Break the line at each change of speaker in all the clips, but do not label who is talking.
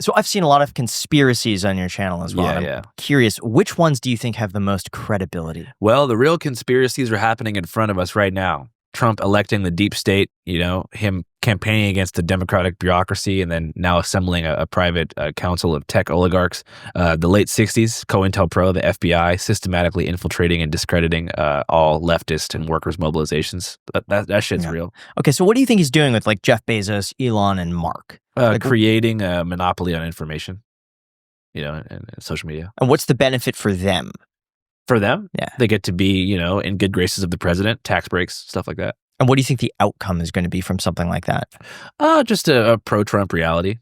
So I've seen a lot of conspiracies on your channel as well.
Yeah,
and
yeah.
I'm curious, which ones do you think have the most credibility?
Well, the real conspiracies are happening in front of us right now. Trump electing the deep state, him campaigning against the democratic bureaucracy, and then now assembling a private council of tech oligarchs. The late 60s, COINTELPRO, the FBI, systematically infiltrating and discrediting all leftist and workers' mobilizations. That shit's real.
Okay, so what do you think he's doing with like Jeff Bezos, Elon, and Mark?
Creating a monopoly on information, and social media.
And what's the benefit for them?
For them,
yeah,
they get to be, in good graces of the president, tax breaks, stuff like that.
And what do you think the outcome is going to be from something like that?
Just a pro-Trump reality,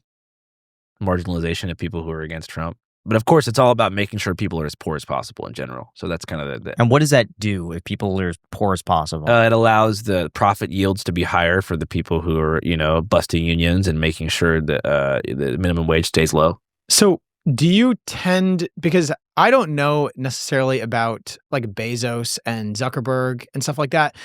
marginalization of people who are against Trump. But of course, it's all about making sure people are as poor as possible in general. So that's kind of
And what does that do if people are as poor as possible?
It allows the profit yields to be higher for the people who are, busting unions and making sure that the minimum wage stays low.
So do you tend, because I don't know necessarily about like Bezos and Zuckerberg and stuff like that,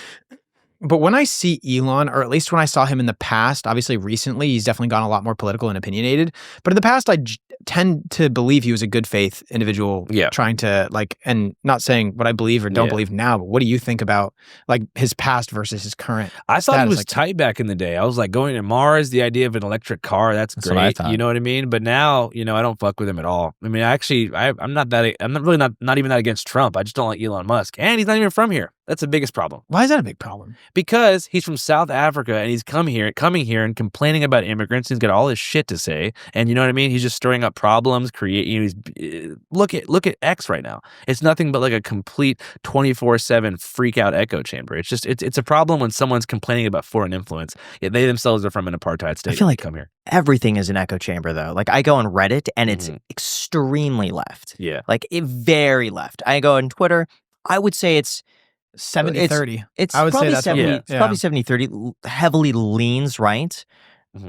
but when I see Elon, or at least when I saw him in the past, obviously recently, he's definitely gone a lot more political and opinionated. But in the past, I tend to believe he was a good faith individual trying to and not saying what I believe or don't believe now, but what do you think about like his past versus his current
I thought
status?
He was tight back in the day. I was like, going to Mars, the idea of an electric car, that's great.
What I thought.
You know what I mean? But now, I don't fuck with him at all. I mean, I'm not even that against Trump. I just don't like Elon Musk. And he's not even from here. That's the biggest problem.
Why is that a big problem?
Because he's from South Africa and he's coming here and complaining about immigrants. He's got all this shit to say, and you know what I mean. He's just stirring up problems. Look at X right now. It's nothing but like a complete 24/7 freak out echo chamber. It's just it's a problem when someone's complaining about foreign influence. Yet they themselves are from an apartheid state.
I feel like
come here.
Everything is an echo chamber though. Like I go on Reddit and it's extremely left.
Yeah,
like very left. I go on Twitter. I would say it's
70-30.
It's
I would
probably
say that's
70. It's probably 70-30. Heavily leans right.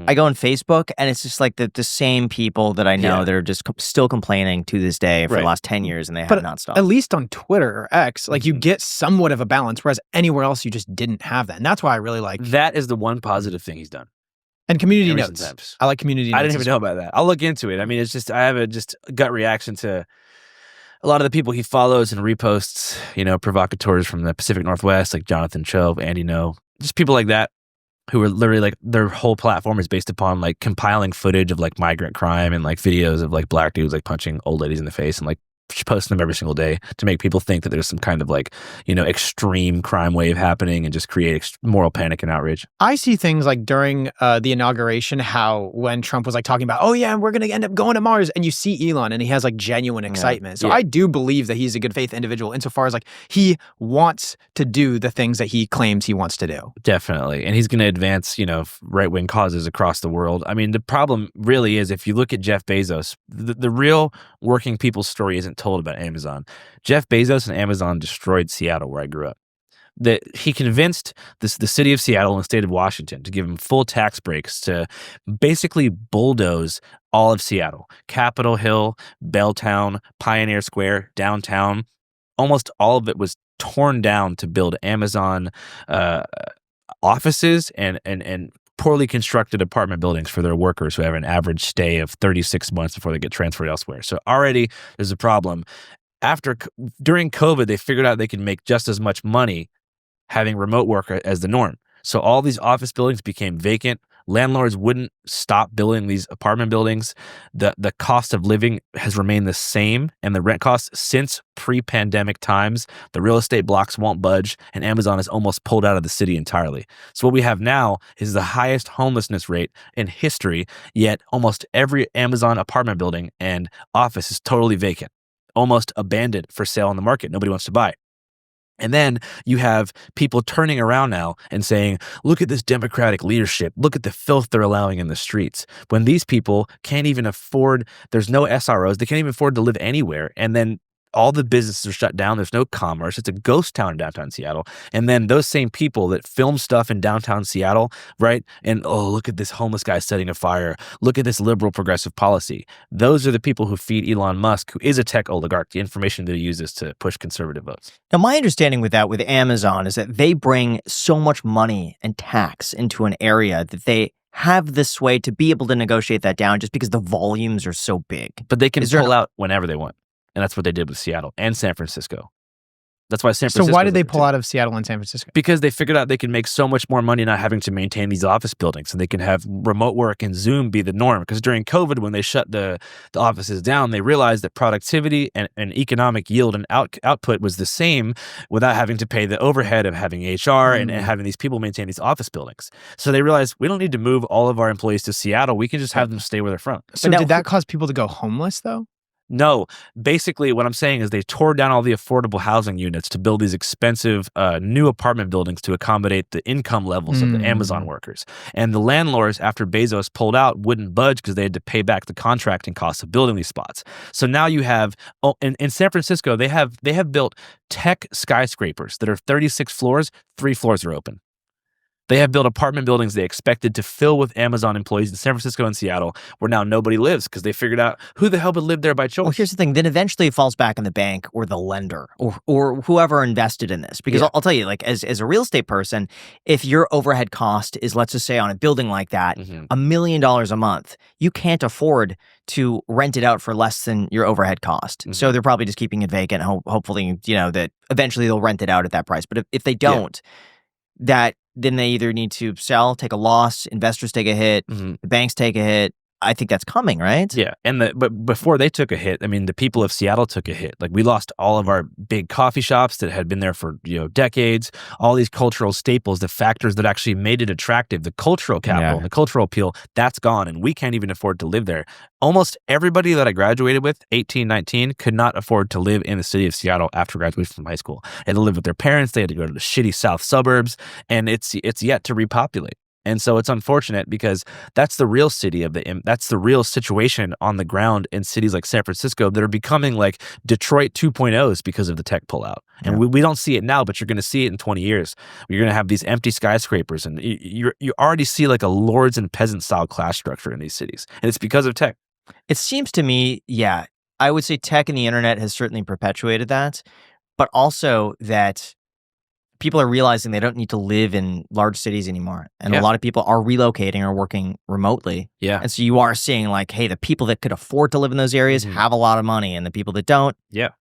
I go on Facebook and it's just like the same people that I know that are just still complaining to this day for the last 10 years and they have not stopped.
At least on Twitter or X, like you get somewhat of a balance, whereas anywhere else you just didn't have that. And that's why I really like
that is the one positive thing he's done.
And community notes. I like community notes.
I didn't even know about that. I'll look into it. I mean, it's just I have a gut reaction to a lot of the people he follows and reposts, provocateurs from the Pacific Northwest, like Jonathan Cho, Andy No, just people like that who are literally like their whole platform is based upon like compiling footage of like migrant crime and like videos of like black dudes like punching old ladies in the face and like posting them every single day to make people think that there's some kind of like, extreme crime wave happening and just create moral panic and outrage.
I see things like during the inauguration, how when Trump was like talking about, oh yeah, we're going to end up going to Mars, and you see Elon and he has like genuine excitement. So I do believe that he's a good faith individual insofar as like he wants to do the things that he claims he wants to do.
Definitely. And he's going to advance, right-wing causes across the world. I mean, the problem really is if you look at Jeff Bezos, the real working people's story isn't told about Amazon. Jeff Bezos and Amazon destroyed Seattle, where I grew up. That he convinced the city of Seattle and the state of Washington to give him full tax breaks to basically bulldoze all of Seattle. Capitol Hill, Belltown, Pioneer Square, downtown. Almost all of it was torn down to build Amazon offices and poorly constructed apartment buildings for their workers who have an average stay of 36 months before they get transferred elsewhere. So already there's a problem. During COVID, they figured out they could make just as much money having remote work as the norm. So all these office buildings became vacant. Landlords wouldn't stop building these apartment buildings. The cost of living has remained the same, and the rent costs since pre-pandemic times. The real estate blocks won't budge, and Amazon is almost pulled out of the city entirely. So what we have now is the highest homelessness rate in history, yet almost every Amazon apartment building and office is totally vacant, almost abandoned for sale on the market. Nobody wants to buy. And then you have people turning around now and saying, look at this democratic leadership. Look at the filth they're allowing in the streets. When these people can't even afford, there's no SROs. They can't even afford to live anywhere. And then all the businesses are shut down. There's no commerce. It's a ghost town in downtown Seattle. And then those same people that film stuff in downtown Seattle, right? And, oh, look at this homeless guy setting a fire. Look at this liberal progressive policy. Those are the people who feed Elon Musk, who is a tech oligarch, the information that he uses to push conservative votes.
Now, my understanding with Amazon is that they bring so much money and tax into an area that they have the sway to be able to negotiate that down just because the volumes are so big.
But they can pull out whenever they want. And that's what they did with Seattle and San Francisco. That's why San Francisco.
So why did they pull out of Seattle and San Francisco?
Because they figured out they can make so much more money not having to maintain these office buildings, and they can have remote work and Zoom be the norm. Because during COVID, when they shut the offices down, they realized that productivity and economic yield and output was the same without having to pay the overhead of having HR and having these people maintain these office buildings. So they realized we don't need to move all of our employees to Seattle. We can just have them stay where they're from.
So did that cause people to go homeless though?
No, basically what I'm saying is they tore down all the affordable housing units to build these expensive new apartment buildings to accommodate the income levels of the Amazon workers. And the landlords, after Bezos pulled out, wouldn't budge because they had to pay back the contracting costs of building these spots. So now you have, in San Francisco, they have built tech skyscrapers that are 36 floors, 3 floors are open. They have built apartment buildings they expected to fill with Amazon employees in San Francisco and Seattle, where now nobody lives because they figured out who the hell would live there by choice.
Well, here's the thing. Then eventually it falls back on the bank or the lender or whoever invested in this. Because I'll tell you, like as a real estate person, if your overhead cost is, let's just say on a building like that, $1 million a month, you can't afford to rent it out for less than your overhead cost. So they're probably just keeping it vacant. Hopefully, that eventually they'll rent it out at that price. But if they don't, then they either need to sell, take a loss, investors take a hit, the banks take a hit. I think that's coming, right?
Yeah, but before they took a hit, I mean, the people of Seattle took a hit. Like we lost all of our big coffee shops that had been there for decades. All these cultural staples, the factors that actually made it attractive, the cultural capital, the cultural appeal, that's gone, and we can't even afford to live there. Almost everybody that I graduated with, 18, 19, could not afford to live in the city of Seattle after graduation from high school. They had to live with their parents. They had to go to the shitty south suburbs, and it's yet to repopulate. And so it's unfortunate because that's the real that's the real situation on the ground in cities like San Francisco that are becoming like Detroit 2.0s because of the tech pullout. And we don't see it now, but you're going to see it in 20 years. You're going to have these empty skyscrapers, and you already see like a lords and peasants style class structure in these cities. And it's because of tech.
It seems to me, I would say tech and the internet has certainly perpetuated that, but also that people are realizing they don't need to live in large cities anymore. And a lot of people are relocating or working remotely.
Yeah.
And so you are seeing like, hey, the people that could afford to live in those areas have a lot of money, and the people that don't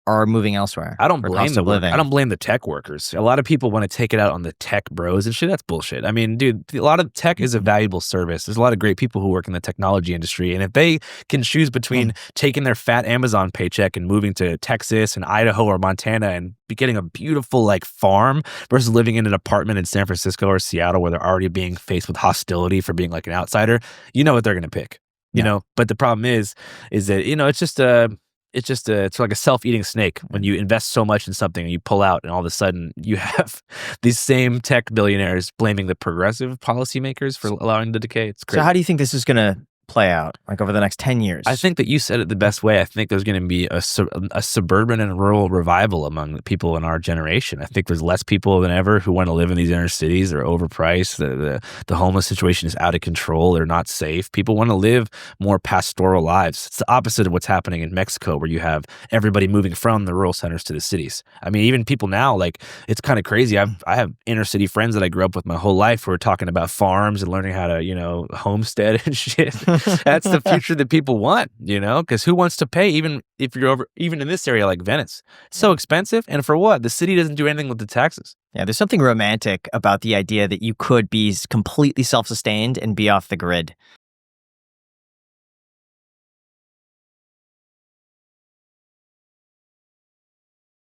are moving elsewhere.
I don't blame I don't blame the tech workers. A lot of people want to take it out on the tech bros and shit. That's bullshit. I mean, dude, a lot of tech is a valuable service. There's a lot of great people who work in the technology industry. And if they can choose between taking their fat Amazon paycheck and moving to Texas and Idaho or Montana and getting a beautiful like farm versus living in an apartment in San Francisco or Seattle where they're already being faced with hostility for being like an outsider, you know what they're going to pick, you know? But the problem is that, it's like a self-eating snake when you invest so much in something and you pull out, and all of a sudden you have these same tech billionaires blaming the progressive policymakers for allowing the decay. It's crazy.
So how do you think this is going to play out like over the next 10 years?
I think that you said it the best way. I think there's going to be a suburban and rural revival among the people in our generation. I think there's less people than ever who want to live in these inner cities. They're overpriced. The homeless situation is out of control. They're not safe. People want to live more pastoral lives. It's the opposite of what's happening in Mexico, where you have everybody moving from the rural centers to the cities. I mean, even people now, like, it's kind of crazy. I have inner city friends that I grew up with my whole life who are talking about farms and learning how to, homestead and shit. That's the future that people want, because who wants to pay, even if you're even in this area like Venice? It's so expensive. And for what? The city doesn't do anything with the taxes.
Yeah, there's something romantic about the idea that you could be completely self-sustained and be off the grid.